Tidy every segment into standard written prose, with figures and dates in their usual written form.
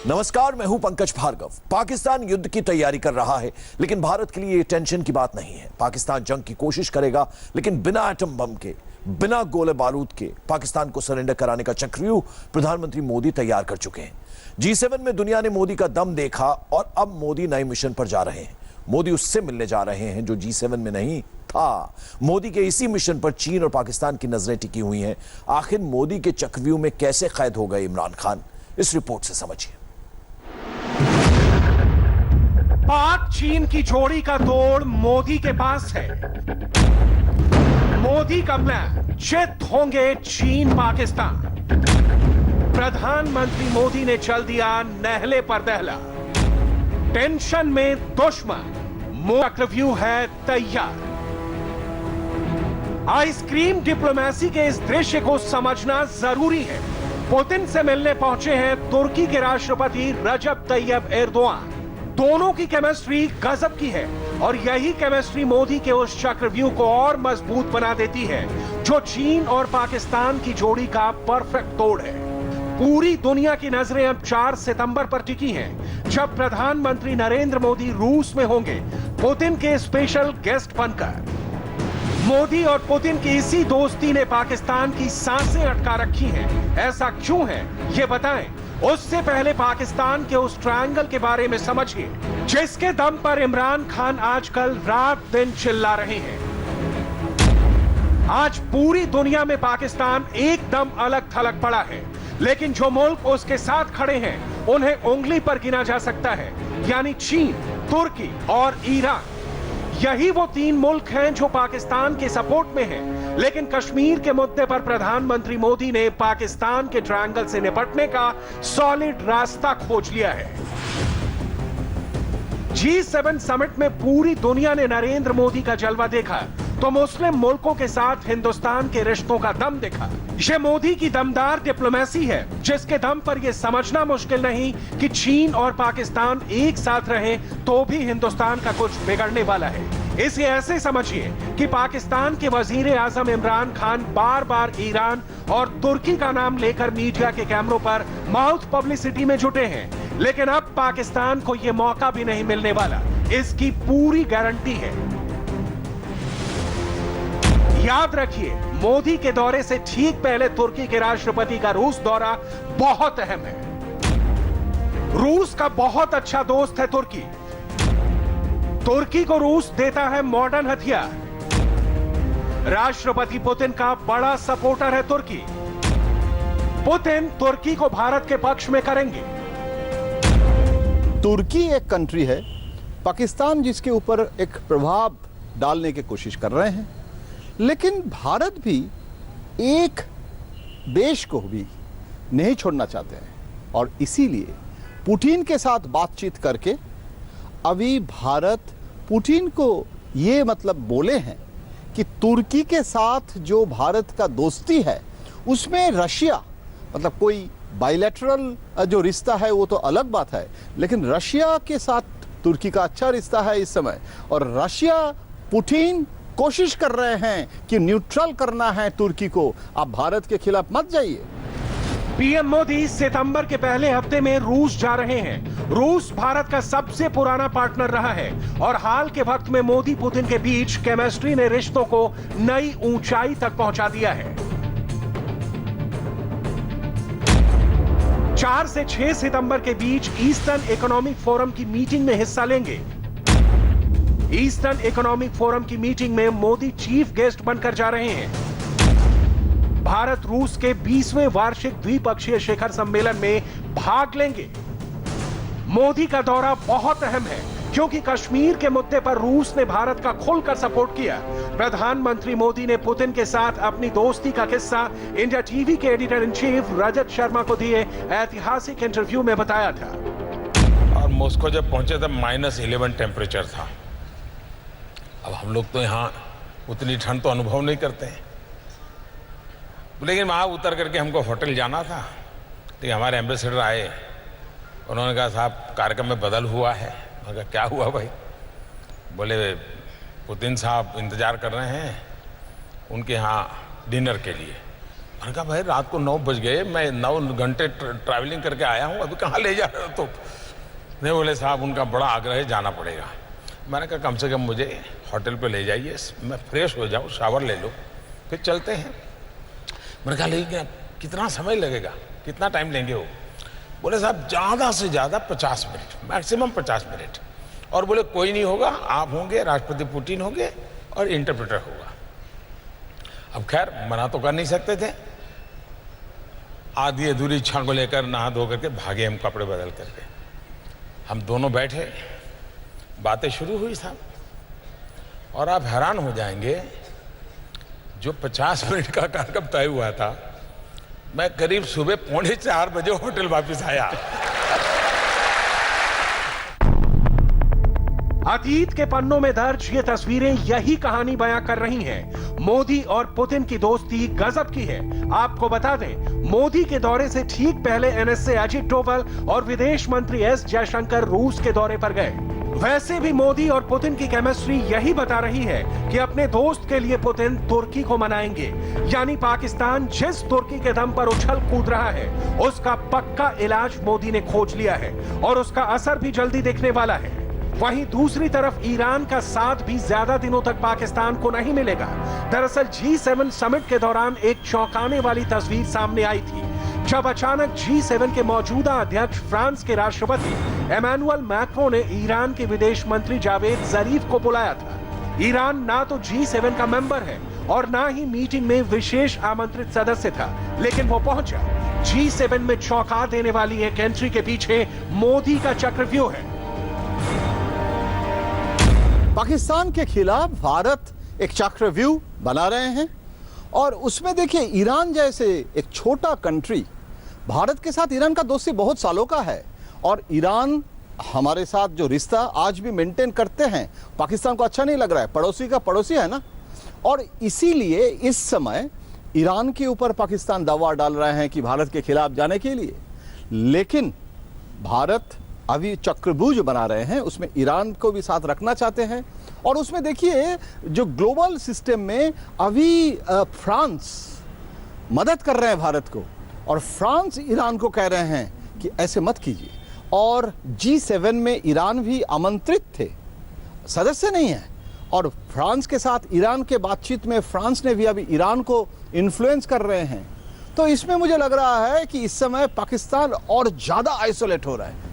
नमस्कार, मैं हूं पंकज भार्गव। पाकिस्तान युद्ध की तैयारी कर रहा है, लेकिन भारत के लिए ये टेंशन की बात नहीं है। पाकिस्तान जंग की कोशिश करेगा, लेकिन बिना एटम बम के, बिना गोले बारूद के पाकिस्तान को सरेंडर कराने का चक्रव्यूह प्रधानमंत्री मोदी तैयार कर चुके हैं। G7 में दुनिया ने मोदी का दम देखा और अब मोदी नए मिशन पर जा रहे हैं। मोदी उससे मिलने जा रहे हैं जो G7 में नहीं था। मोदी के इसी मिशन पर चीन और पाकिस्तान की नजरें टिकी हुई हैं। आखिर मोदी के चक्रव्यूह में कैसे कैद हो गए इमरान खान, इस रिपोर्ट से समझिए। पाक चीन की जोड़ी का तोड़ मोदी के पास है। मोदी का प्लान, चित होंगे चीन पाकिस्तान। प्रधानमंत्री मोदी ने चल दिया नहले पर दहला। टेंशन में दुश्मन, चक्रव्यूह है तैयार। आइसक्रीम डिप्लोमेसी के इस दृश्य को समझना जरूरी है। पुतिन से मिलने पहुंचे हैं तुर्की के राष्ट्रपति रजब तैयब एर्दोआन। दोनों की केमिस्ट्री गजब की है और यही केमिस्ट्री मोदी के उस चक्रव्यूह को और मजबूत बना देती है जो चीन और पाकिस्तान की जोड़ी का परफेक्ट तोड़ है। पूरी दुनिया की नजरें अब 4 सितंबर पर टिकी हैं, जब प्रधानमंत्री नरेंद्र मोदी रूस में होंगे पुतिन के स्पेशल गेस्ट बनकर। मोदी और पुतिन की इसी दोस्ती ने पाकिस्तान की सांसें अटका रखी हैं। ऐसा क्यों है, ये बताएं। उससे पहले पाकिस्तान के उस ट्रायंगल के बारे में समझिए, जिसके दम पर इमरान खान आजकल रात दिन चिल्ला रहे हैं। आज पूरी दुनिया में पाकिस्तान एकदम अलग थलग पड़ा है, लेकिन जो मुल्क उसके साथ खड़े हैं उन्हें उंगली पर गिना जा सकता है, यानी चीन, तुर्की और ईरान। यही वो 3 मुल्क हैं जो पाकिस्तान के सपोर्ट में हैं, लेकिन कश्मीर के मुद्दे पर प्रधानमंत्री मोदी ने पाकिस्तान के ट्रायंगल से निपटने का सॉलिड रास्ता खोज लिया है। G7 समिट में पूरी दुनिया ने नरेंद्र मोदी का जलवा देखा, तो मुस्लिम मुल्कों के साथ हिंदुस्तान के रिश्तों का दम देखा। ये मोदी की दमदार डिप्लोमेसी है, जिसके दम पर यह समझना मुश्किल नहीं कि चीन और पाकिस्तान एक साथ रहें तो भी हिंदुस्तान का कुछ बिगड़ने वाला है। इसे ऐसे समझिए कि पाकिस्तान के वजीर आजम इमरान खान बार बार ईरान और तुर्की का नाम लेकर मीडिया के कैमरों पर माउथ पब्लिसिटी में जुटे हैं, लेकिन अब पाकिस्तान को यह मौका भी नहीं मिलने वाला, इसकी पूरी गारंटी है। याद रखिए, मोदी के दौरे से ठीक पहले तुर्की के राष्ट्रपति का रूस दौरा बहुत अहम है। रूस का बहुत अच्छा दोस्त है तुर्की। तुर्की को रूस देता है मॉडर्न हथियार। राष्ट्रपति पुतिन का बड़ा सपोर्टर है तुर्की। पुतिन तुर्की को भारत के पक्ष में करेंगे। तुर्की एक कंट्री है, पाकिस्तान जिसके ऊपर एक प्रभाव डालने की कोशिश कर रहे हैं, लेकिन भारत भी एक देश को भी नहीं छोड़ना चाहते हैं और इसीलिए पुतिन के साथ बातचीत करके अभी भारत पुतिन को ये मतलब बोले हैं कि तुर्की के साथ जो भारत का दोस्ती है उसमें रशिया, मतलब कोई बायलैटरल जो रिश्ता है वो तो अलग बात है, लेकिन रशिया के साथ तुर्की का अच्छा रिश्ता है इस समय। और रशिया, पुतिन कोशिश कर रहे हैं कि न्यूट्रल करना है तुर्की को, आप भारत के खिलाफ मत जाइए। पीएम मोदी सितंबर के पहले हफ्ते में रूस जा रहे हैं। रूस भारत का सबसे पुराना पार्टनर रहा है और हाल के वक्त में मोदी पुतिन के बीच केमिस्ट्री ने रिश्तों को नई ऊंचाई तक पहुंचा दिया है। 4 से 6 सितंबर के बीच ईस्टर्न इकोनॉमिक फोरम की मीटिंग में हिस्सा लेंगे। ईस्टर्न इकोनॉमिक फोरम की मीटिंग में मोदी चीफ गेस्ट बनकर जा रहे हैं। भारत रूस के 20वें वार्षिक द्विपक्षीय शिखर सम्मेलन में भाग लेंगे। मोदी का दौरा बहुत अहम है क्योंकि कश्मीर के मुद्दे पर रूस ने भारत का खुलकर सपोर्ट किया। प्रधानमंत्री मोदी ने पुतिन के साथ अपनी दोस्ती का किस्सा इंडिया टीवी के editor in chief Rajat Sharma को दिए ऐतिहासिक इंटरव्यू में बताया था। और मॉस्को जब पहुंचे तब -11 टेम्परेचर था। अब हम लोग तो यहाँ उतनी ठंड तो अनुभव नहीं करते हैं, लेकिन वहाँ उतर करके हमको होटल जाना था। तो हमारे एम्बेसडर आए, उन्होंने कहा साहब कार्यक्रम में बदल हुआ है। मैंने कहा क्या हुआ भाई? बोले पुतिन साहब इंतजार कर रहे हैं उनके यहाँ डिनर के लिए। मैंने कहा भाई रात को 9 बज गए, मैं 9 घंटे ट्रैवलिंग करके आया हूँ, अभी कहाँ ले जा रहे हो तो? नहीं, बोले साहब उनका बड़ा आग्रह है, जाना पड़ेगा। मैंने कहा कम से कम मुझे होटल पे ले जाइए, मैं फ्रेश हो जाऊँ, शावर ले लो, फिर चलते हैं। मैंने कहा लेकिन कितना समय लगेगा, कितना टाइम लेंगे वो? बोले साहब ज़्यादा से ज़्यादा 50 मिनट, मैक्सिमम 50 मिनट। और बोले कोई नहीं होगा, आप होंगे, राष्ट्रपति पुतिन होंगे और इंटरप्रेटर होगा। अब खैर मना तो कर नहीं सकते थे। आधी अधूरी इच्छा को लेकर नहा धो करके भागे हम, कपड़े बदल करके। हम दोनों बैठे, बातें शुरू हुई साहब, और आप हैरान हो जाएंगे, जो 50 मिनट का कार्यक्रम तय हुआ था, मैं करीब सुबह 3:45 बजे होटल वापस आया। अतीत के पन्नों में दर्ज ये तस्वीरें यही कहानी बयां कर रही हैं। मोदी और पुतिन की दोस्ती गजब की है। आपको बता दें, मोदी के दौरे से ठीक पहले एनएसए अजित डोभाल और विदेश मंत्री एस जयशंकर रूस के दौरे पर गए। वैसे भी मोदी और पुतिन की केमिस्ट्री यही बता रही है कि अपने दोस्त के लिए पुतिन तुर्की को मनाएंगे। यानी पाकिस्तान जिस तुर्की के दम पर उछल कूद रहा है, उसका पक्का इलाज मोदी ने खोज लिया है और उसका असर भी जल्दी दिखने वाला है। वहीं दूसरी तरफ ईरान का साथ भी ज्यादा दिनों तक पाकिस्तान को नहीं मिलेगा। दरअसल G7 समिट के दौरान एक चौंकाने वाली तस्वीर सामने आई थी, जब अचानक G7 के मौजूदा अध्यक्ष फ्रांस के राष्ट्रपति इमैनुअल मैक्रों ने ईरान के विदेश मंत्री जावेद जरीफ को बुलाया था। ईरान ना तो G7 का मेंबर है और ना ही मीटिंग में विशेष आमंत्रित सदस्य था, लेकिन वो पहुंचा। G7 में चौंका देने वाली एक एंट्री के पीछे मोदी का चक्रव्यूह है। पाकिस्तान के खिलाफ भारत एक चक्रव्यूह बना रहे हैं और उसमें देखिए ईरान जैसे एक छोटा कंट्री, भारत के साथ ईरान का दोस्ती बहुत सालों का है और ईरान हमारे साथ जो रिश्ता आज भी मेंटेन करते हैं, पाकिस्तान को अच्छा नहीं लग रहा है, पड़ोसी का पड़ोसी है ना। और इसीलिए इस समय ईरान के ऊपर पाकिस्तान दबाव डाल रहे हैं कि भारत के खिलाफ जाने के लिए, लेकिन भारत अभी चक्रव्यूह बना रहे हैं, उसमें ईरान को भी साथ रखना चाहते हैं। और उसमें देखिए जो ग्लोबल सिस्टम में अभी फ्रांस मदद कर रहे हैं भारत को, और फ्रांस ईरान को कह रहे हैं कि ऐसे मत कीजिए। और G7 में ईरान भी आमंत्रित थे, सदस्य नहीं है, और फ्रांस के साथ ईरान के बातचीत में फ्रांस ने भी अभी ईरान को इन्फ्लुएंस कर रहे हैं। तो इसमें मुझे लग रहा है कि इस समय पाकिस्तान और ज्यादा आइसोलेट हो रहा है।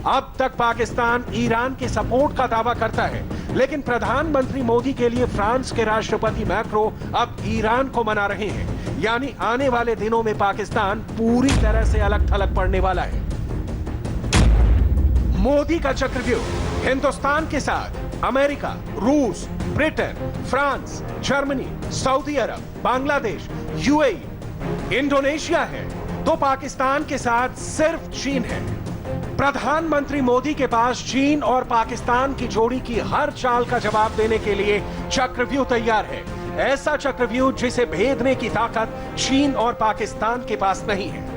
अब तक पाकिस्तान ईरान के सपोर्ट का दावा करता है, लेकिन प्रधानमंत्री मोदी के लिए फ्रांस के राष्ट्रपति मैक्रो अब ईरान को मना रहे हैं। यानी आने वाले दिनों में पाकिस्तान पूरी तरह से अलग थलग पड़ने वाला है। मोदी का चक्रव्यूह हिंदुस्तान के साथ अमेरिका, रूस, ब्रिटेन, फ्रांस, जर्मनी, सऊदी अरब, बांग्लादेश, यूएई, इंडोनेशिया है, तो पाकिस्तान के साथ सिर्फ चीन है। प्रधानमंत्री मोदी के पास चीन और पाकिस्तान की जोड़ी की हर चाल का जवाब देने के लिए चक्रव्यूह तैयार है। ऐसा चक्रव्यूह जिसे भेदने की ताकत चीन और पाकिस्तान के पास नहीं है।